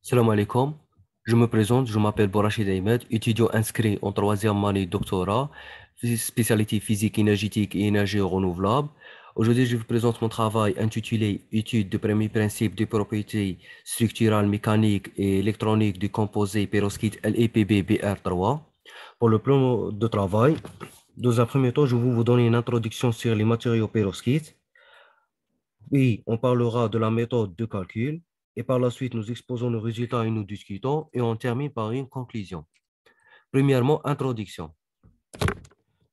Salam alaikum. Je me présente, je m'appelle Borachid Ahmed, étudiant inscrit en troisième année doctorat, spécialité physique énergétique et énergie renouvelable. Aujourd'hui, je vous présente mon travail intitulé Étude de premiers principes des propriétés structurales, mécaniques et électroniques du composé perovskite LEPB BR3. Pour le plan de travail, dans un premier temps, je vais vous donner une introduction sur les matériaux perovskites. Oui, on parlera de la méthode de calcul et par la suite, nous exposons nos résultats et nous discutons et on termine par une conclusion. Premièrement, introduction.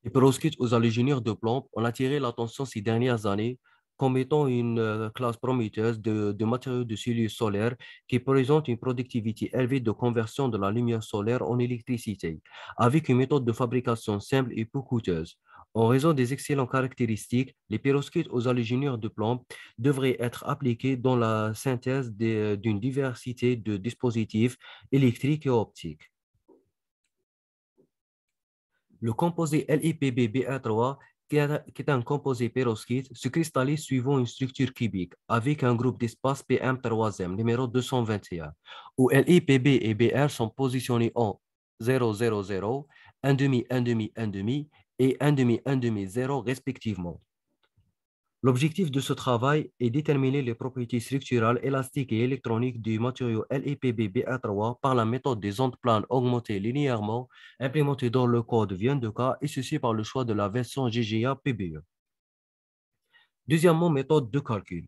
Les perovskites aux ingénieurs de plomb ont attiré l'attention ces dernières années comme étant une classe prometteuse de matériaux de silicate solaire qui présentent une productivité élevée de conversion de la lumière solaire en électricité, avec une méthode de fabrication simple et peu coûteuse. En raison des excellentes caractéristiques, les perovskites aux halogénures de plomb devraient être appliqués dans la synthèse d'une diversité de dispositifs électriques et optiques. Le composé LiPb-Ba3, qui est un composé perovskite, se cristallise suivant une structure cubique avec un groupe d'espace PM3M, numéro 221, où LiPb et Br sont positionnés en 0, 0, 0, 1,5, 1,5, 1,5 et 1,5, 1,5, 0 respectivement. L'objectif de ce travail est déterminer les propriétés structurales, élastiques et électroniques du matériau LiPb-Ba3 par la méthode des ondes planes augmentées linéairement implémentée dans le code Vien2K et ceci par le choix de la version GGA-PBE. Deuxièmement, méthode de calcul.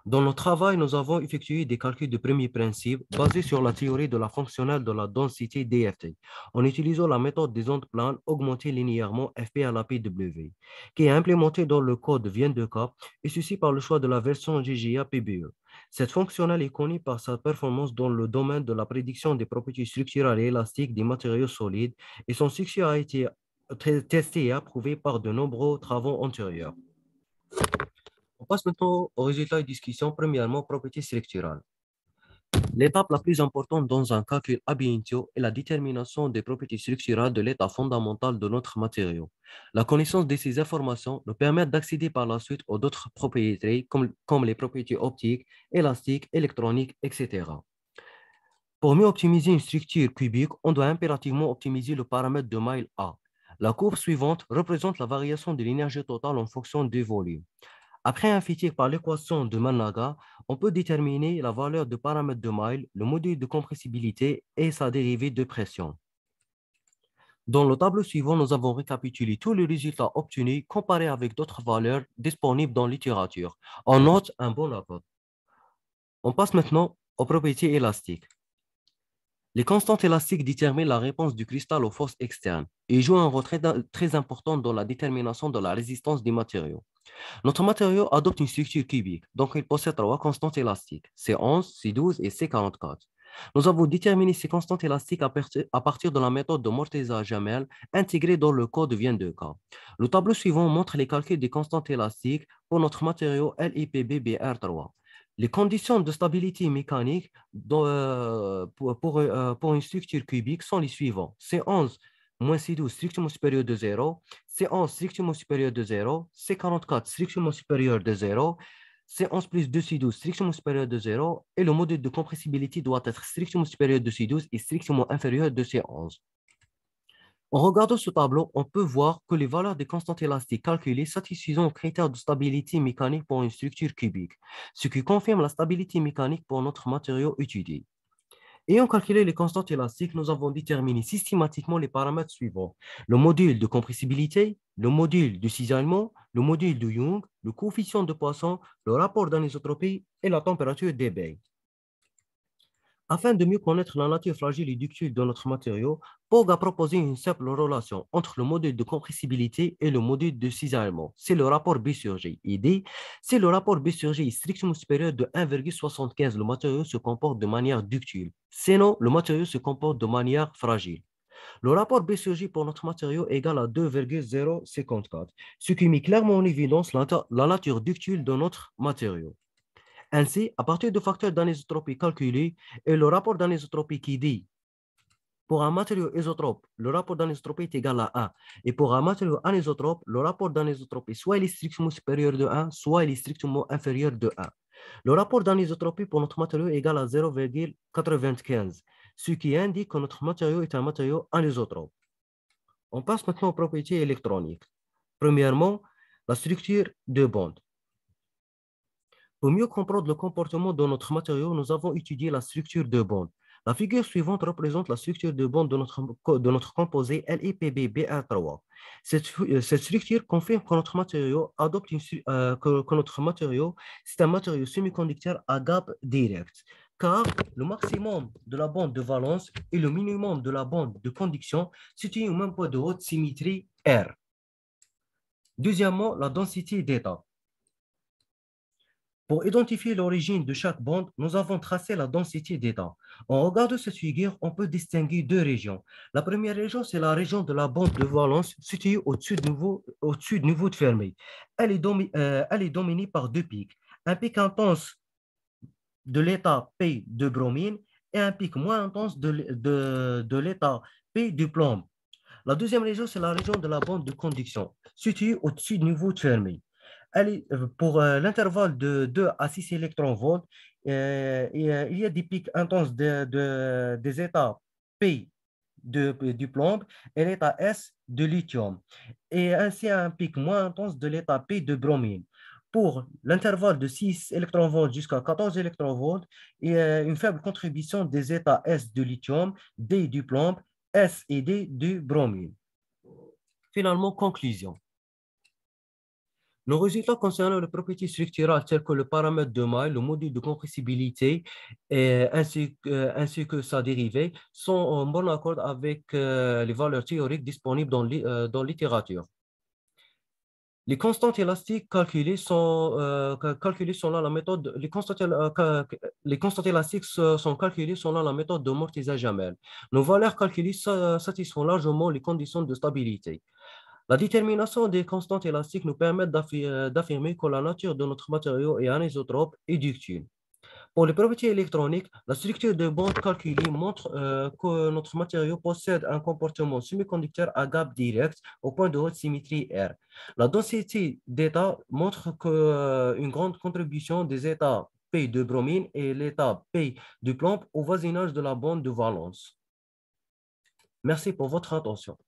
Dans notre travail, nous avons effectué des calculs de premier principe basés sur la théorie de la fonctionnelle de la densité DFT en utilisant la méthode des ondes planes augmentées linéairement FP à la PW, qui est implémentée dans le code Vien2K et ceci par le choix de la version GGA-PBE. Cette fonctionnelle est connue par sa performance dans le domaine de la prédiction des propriétés structurales et élastiques des matériaux solides et son succès a été testé et approuvé par de nombreux travaux antérieurs. On passe maintenant aux résultats et discussions. Premièrement, propriétés structurales. L'étape la plus importante dans un calcul ab initio est la détermination des propriétés structurales de l'état fondamental de notre matériau. La connaissance de ces informations nous permet d'accéder par la suite aux autres propriétés comme les propriétés optiques, élastiques, électroniques, etc. Pour mieux optimiser une structure cubique, on doit impérativement optimiser le paramètre de Mile A. La courbe suivante représente la variation de l'énergie totale en fonction du volume. Après un fichier par l'équation de Mannaga, on peut déterminer la valeur de paramètre de Mile, le module de compressibilité et sa dérivée de pression. Dans le tableau suivant, nous avons récapitulé tous les résultats obtenus comparés avec d'autres valeurs disponibles dans la littérature. On note un bon rapport. On passe maintenant aux propriétés élastiques. Les constantes élastiques déterminent la réponse du cristal aux forces externes et jouent un rôle très important dans la détermination de la résistance des matériaux. Notre matériau adopte une structure cubique, donc il possède trois constantes élastiques, C11, C12 et C44. Nous avons déterminé ces constantes élastiques à partir de la méthode de Morteza-Jamel intégrée dans le code Vien2K. Le tableau suivant montre les calculs des constantes élastiques pour notre matériau LiPb-Br3. Les conditions de stabilité mécanique pour une structure cubique sont les suivantes. C11 moins C12 strictement supérieur de 0, C11 strictement supérieur de 0, C44 strictement supérieur de 0, C11 plus 2C12 strictement supérieur de 0 et le module de compressibilité doit être strictement supérieur de C12 et strictement inférieur de C11. En regardant ce tableau, on peut voir que les valeurs des constantes élastiques calculées satisfont aux critères de stabilité mécanique pour une structure cubique, ce qui confirme la stabilité mécanique pour notre matériau étudié. Ayant calculé les constantes élastiques, nous avons déterminé systématiquement les paramètres suivants. Le module de compressibilité, le module de cisaillement, le module de Young, le coefficient de Poisson, le rapport d'anisotropie et la température d'ébay. Afin de mieux connaître la nature fragile et ductile de notre matériau, Pogg a proposé une simple relation entre le module de compressibilité et le module de cisaillement. C'est le rapport B sur G. ID, si le rapport B sur G est strictement supérieur de 1,75, le matériau se comporte de manière ductile. Sinon, le matériau se comporte de manière fragile. Le rapport B sur J pour notre matériau est égal à 2,054, ce qui met clairement en évidence la nature ductile de notre matériau. Ainsi, à partir du facteur d'anisotropie calculé et le rapport d'anisotropie qui dit pour un matériau isotrope, le rapport d'anisotropie est égal à 1. Et pour un matériau anisotrope, le rapport d'anisotropie soit il est strictement supérieur de 1, soit il est strictement inférieur de 1. Le rapport d'anisotropie pour notre matériau est égal à 0,95, ce qui indique que notre matériau est un matériau anisotrope. On passe maintenant aux propriétés électroniques. Premièrement, la structure de bande. Pour mieux comprendre le comportement de notre matériau, nous avons étudié la structure de bande. La figure suivante représente la structure de bande de notre composé LiPb-Ba3. Cette structure confirme que notre matériau c'est un matériau semi-conducteur à gap direct, car le maximum de la bande de valence et le minimum de la bande de conduction situent au même point de haute symétrie R. Deuxièmement, la densité d'état. Pour identifier l'origine de chaque bande, nous avons tracé la densité d'état. En regardant cette figure, on peut distinguer deux régions. La première région, c'est la région de la bande de valence située au-dessus du niveau de Fermi. Elle est dominée par deux pics. Un pic intense de l'état P de bromine et un pic moins intense de l'état P du plomb. La deuxième région, c'est la région de la bande de conduction, située au-dessus du niveau de Fermi. Pour l'intervalle de 2 à 6 électronvolts, il y a des pics intenses des états P du plomb et l'état S de lithium, et ainsi un pic moins intense de l'état P de bromine. Pour l'intervalle de 6 électronvolts jusqu'à 14 électronvolts, il y a une faible contribution des états S de lithium, D du plomb, S et D du bromine. Finalement, conclusion. Nos résultats concernant les propriétés structurales telles que le paramètre de Maille, le module de compressibilité ainsi que sa dérivée sont en bon accord avec les valeurs théoriques disponibles dans la littérature. Les constantes élastiques calculées selon la méthode. Les constantes élastiques sont calculées selon la méthode de Morteza-Jamel. Nos valeurs calculées satisfont largement les conditions de stabilité. La détermination des constantes élastiques nous permet d'affirmer que la nature de notre matériau est anisotrope et ductile. Pour les propriétés électroniques, la structure de bande calculée montre que notre matériau possède un comportement semi-conducteur à gap direct au point de haute symétrie R. La densité d'état montre qu'une grande contribution des états P de bromine et l'état P du plomb au voisinage de la bande de valence. Merci pour votre attention.